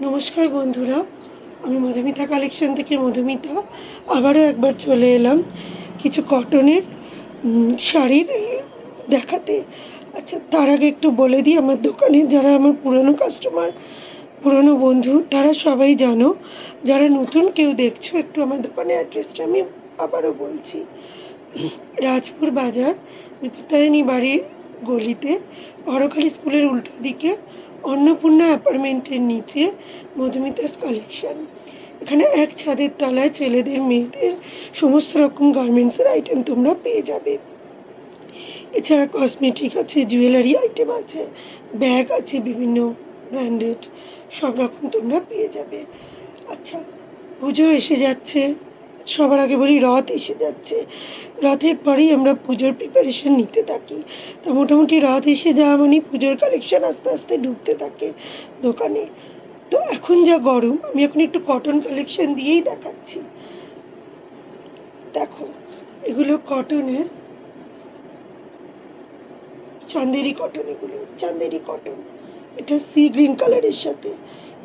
নমস্কার বন্ধুরা, আমি মধুমিতা কালেকশন থেকে মধুমিতা আবারও একবার চলে এলাম কিছু কটনের শাড়ির দেখাতে। আচ্ছা, তার আগে একটু বলে দিই, আমার দোকানে যারা আমার পুরনো কাস্টমার, পুরনো বন্ধু, তারা সবাই জানো। যারা নতুন কেউ দেখছো, একটু আমার দোকানের অ্যাড্রেসটা আমি আবারও বলছি। রাজপুর বাজার, বিপত্তারিণী বাড়ির গলিতে, হরখালি স্কুলের উল্টো দিকে, অন্নপূর্ণা অ্যাপার্টমেন্টের নিচে মধুমিতাস কালেকশন। এখানে এক ছাদের তলায় ছেলেদের মেয়েদের সমস্ত রকম গার্মেন্টসের আইটেম তোমরা পেয়ে যাবে। এছাড়া কসমেটিক আছে, জুয়েলারি আইটেম আছে, ব্যাগ আছে, বিভিন্ন ব্র্যান্ডেড সব রকম তোমরা পেয়ে যাবে। আচ্ছা, পুজো এসে যাচ্ছে, সবার আগে বলি রথ এসে যাচ্ছে। রথের পরেই আমরা পুজোর প্রিপারেশন নিতে থাকি। তো মোটামুটি রথ এসে যাওয়া মানে পুজোর কালেকশন আস্তে আস্তে ঢুকতে থাকে দোকানে। তো এখন যা গরম, আমি এখন একটু কটন কালেকশন দিয়েই দেখাচ্ছি। দেখো, এগুলো কটনের, চান্দেরি কটন, এগুলো চান্দেরি কটন। এটা সি গ্রিন কালারের সাথে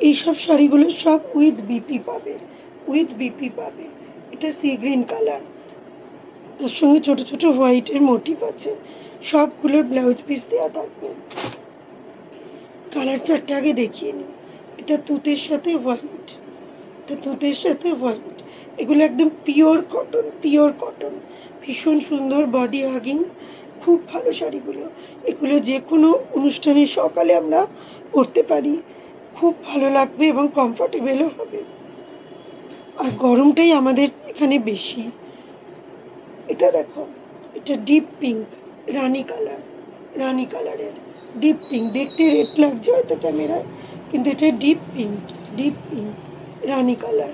এইসব শাড়িগুলো সব উইথ বিপি পাবে, উইথ বিপি পাবে। এটা সি গ্রিন কালার, তার সঙ্গে ছোট ছোট হোয়াইটের মোটিভ আছে। সবগুলোর ব্লাউজ পিস দেওয়া থাকবে। কালার চারটে আগে দেখিয়ে নিই। এটা তুতের সাথে হোয়াইট, এটা তুতের সাথে হোয়াইট। এগুলো একদম পিওর কটন, পিওর কটন, ভীষণ সুন্দর বডি হাগিং, খুব ভালো শাড়িগুলো। এগুলো যে কোনো অনুষ্ঠানে সকালে আমরা পরতে পারি, খুব ভালো লাগবে এবং কমফোর্টেবলও হবে। আর গরমটাই আমাদের এখানে বেশি। এটা দেখো, এটা ডিপ পিঙ্ক, রানী কালার, রানী কালারের ডিপ পিঙ্ক। দেখতে রেড লাগছে হয়তো ক্যামেরায়, কিন্তু এটা ডিপ পিঙ্ক, ডিপ পিঙ্ক, রানী কালার।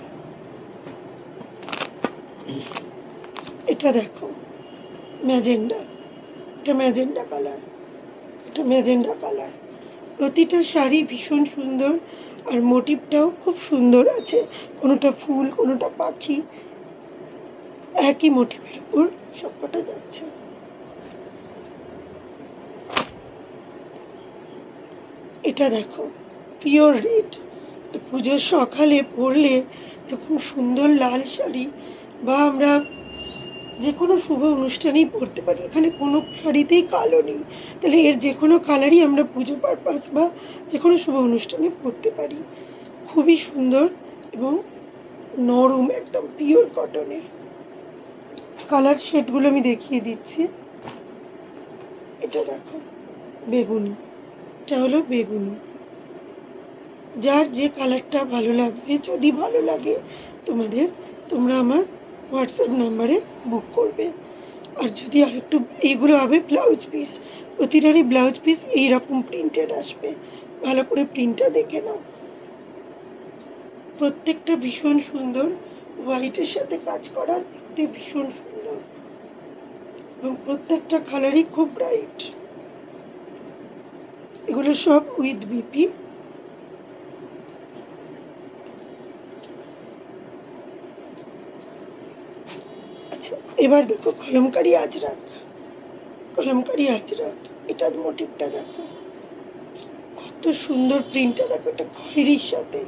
এটা দেখো ম্যাজেন্ডা, এটা ম্যাজেন্ডা কালার, এটা ম্যাজেন্ডা কালার। প্রতিটা শাড়ি ভীষণ সুন্দর, আর মোটিভটাও খুব সুন্দর আছে। কোনোটা ফুল, কোনোটা পাখি, একই মোটিভের উপর সবকটা যাচ্ছে। এটা দেখো পিওর রেড, পুজোর সকালে পরলে এরকম সুন্দর লাল শাড়ি, বা আমরা যে কোনো শুভ অনুষ্ঠানেই পরতে পারি। এখানে কোনো শাড়িতেই কালো নেই, তাহলে এর যে কোনো কালারই আমরা পুজো পারপাস বা যে কোনো শুভ অনুষ্ঠানে পরতে পারি। খুবই সুন্দর এবং নরম, একদম পিওর কটনের। কালার শেডগুলো আমি দেখিয়ে দিচ্ছি। এটা দেখো বেগুনি, এটা হলো বেগুনি। যার যে কালারটা ভালো লাগবে, যদি ভালো লাগে তোমাদের, তোমরা আমার হোয়াটসঅ্যাপ নাম্বারে বুক করবে। আর যদি আরেকটু, এইগুলো হবে ব্লাউজ পিস, প্রতিটারই ব্লাউজ পিস এইরকম প্রিন্টেড আসবে। ভালো করে প্রিন্টটা দেখে নাও। প্রত্যেকটা ভীষণ সুন্দর, হোয়াইটের সাথে কাজ করা, দেখতে ভীষণ সুন্দর, এবং প্রত্যেকটা কালারই খুব ব্রাইট। এগুলো সব উইথ বিপি। আচ্ছা, এবার দেখো কলমকারি আজরাক, কলমকারি আজরাক। এটার মোটিভটা দেখো, কত সুন্দর প্রিন্টটা দেখো। এটা খয়েরির সাথে,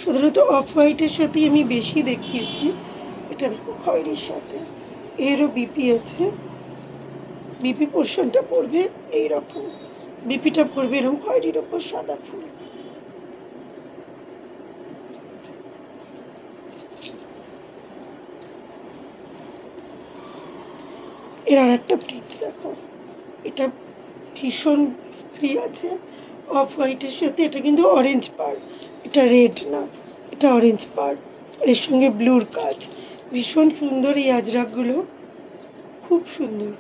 সাধারণত অফ হোয়াইটের সাথেই আমি বেশি দেখিয়েছি। এটা দেখো খয়েরির সাথে, এরও বিপি আছে। বিপি পোর্শনটা পড়বে এইরকম, বিপিটা পড়বে এরকম খয়েরির ওপর সাদা ফুল। এর আর একটা প্রিন্ট দেখো, এটা ভীষণ বিক্রি আছে অফ হোয়াইটের সাথে। এটা কিন্তু অরেঞ্জ পাড়, এটা রেড না, এটা অরেঞ্জ পাড়, এর সঙ্গে ব্লুর কাজ। ভীষণ সুন্দর এই আজরাকগুলো, খুব সুন্দর।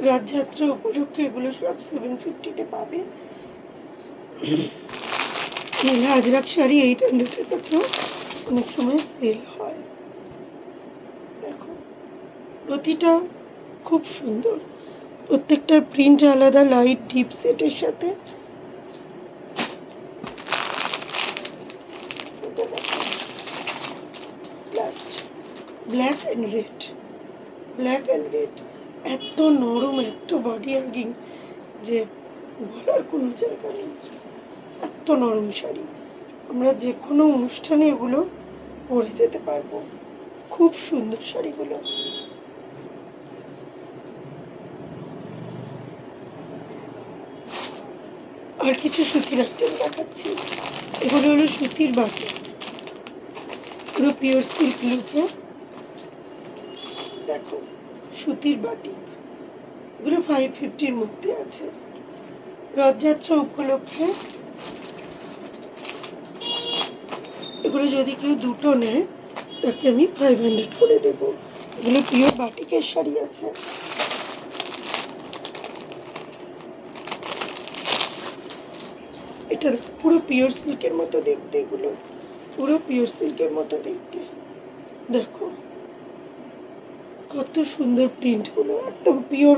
রথযাত্রা উপলক্ষে এগুলো সব 750-তে পাবে। এই আজরাক শাড়ি 800-এর কাছেও অনেক সময় সেল হয়। দেখো প্রতিটা খুব সুন্দর, প্রত্যেকটার প্রিন্ট আলাদা, লাইট ডিপ সেটের সাথে। Last black and red, black and red. এত নরম, এত বডি হাগিং যে বলার কোনো জায়গা নেই। এত নরম শাড়ি, আমরা যে কোনো অনুষ্ঠানে এগুলো পরে যেতে পারবো। খুব সুন্দর শাড়িগুলো। আর কিছু সুতির আইটেম দেখাচ্ছি। এগুলো হলো সুতির বাটি, পুরো পিওর সিল্ক লুপে। দেখো, সুতির বাটি, এগুলো 550-র মধ্যে আছে। রথযাত্রা উপলক্ষে এগুলো যদি কেউ দুটো নেয় তাকে আমি 500 করে দেবো। এগুলো পিওর বাটিকের শাড়ি আছে। এটা দেখো, পুরো পিওর সিল্কের মতো দেখতে, এগুলো পুরো পিওর সিল্কের মতো দেখতে। দেখো কত সুন্দর প্রিন্ট গুলো, একদম পিওর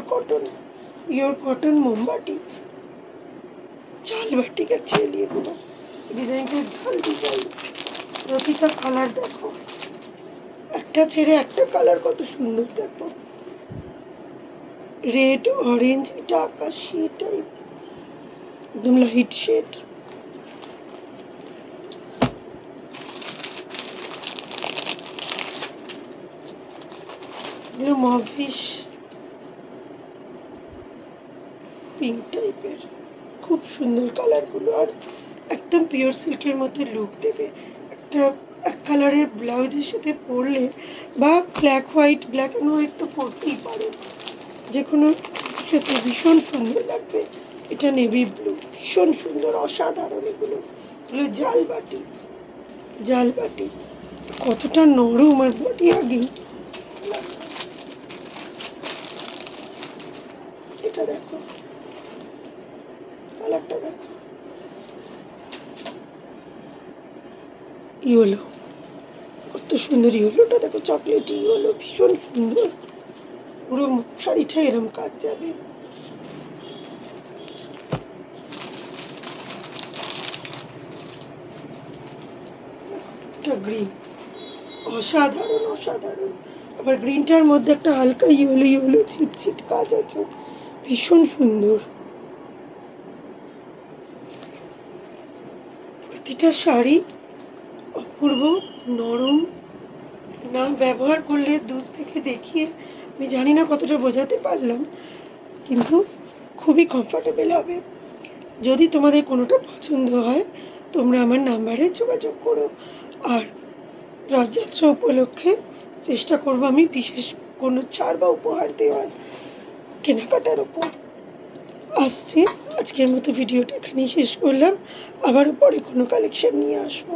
কটন মোমবাটি, জাল বাটিক অ্যাকচুয়ালি এগুলো। ডিজাইনটা জাল ডিজাইন, প্রতিটা কালার দেখো, একটা ছেড়ে একটা কালার কত সুন্দর। দেখো রেড, অরেঞ্জ, এটা আকাশি টাইপ, একদম লাইট শেড। এগুলো মভিশ পিঙ্ক টাইপের, খুব সুন্দর কালারগুলো, আর একদম পিওর সিল্কের মতো লুক দেবে। একটা এক কালারের ব্লাউজের সাথে পরলে, বা ব্ল্যাক অ্যান্ড হোয়াইট তো পরতেই পারো, যে কোনো সাথে ভীষণ সুন্দর লাগবে। এটা নেভি ব্লু, ভীষণ সুন্দর, অসাধারণ। এগুলো জাল বাটি, কতটা নরম আর বডি আগি। এটা দেখো, কালারটা দেখো, ইয়েলো, কত সুন্দর ইয়েলোটা দেখো, চকলেটি ইয়েলো, ভীষণ সুন্দর। পুরো শাড়িটা এরম কাজ যাবে। এটা গ্রিন, অসাধারণ। আবার গ্রিনটার মধ্যে একটা হালকা ইয়েলো ছিট কাজ আছে, ভীষণ সুন্দর। প্রতিটা শাড়ি অপূর্ব নরম, না ব্যবহার করলে দূর থেকে দেখিয়ে আমি জানি না কতটা বোঝাতে পারলাম, কিন্তু খুবই কমফোর্টেবল হবে। যদি তোমাদের কোনোটা পছন্দ হয় তোমরা আমার নাম্বারে যোগাযোগ করো। আর রথযাত্রা উপলক্ষে চেষ্টা করবো আমি বিশেষ কোনো ছাড় বা উপহার দেওয়ার কেনাকাটার ওপর। আসছি, আজকের মতো ভিডিওটা এখানেই শেষ করলাম, আবারও পরে কোনো কালেকশন নিয়ে আসবো।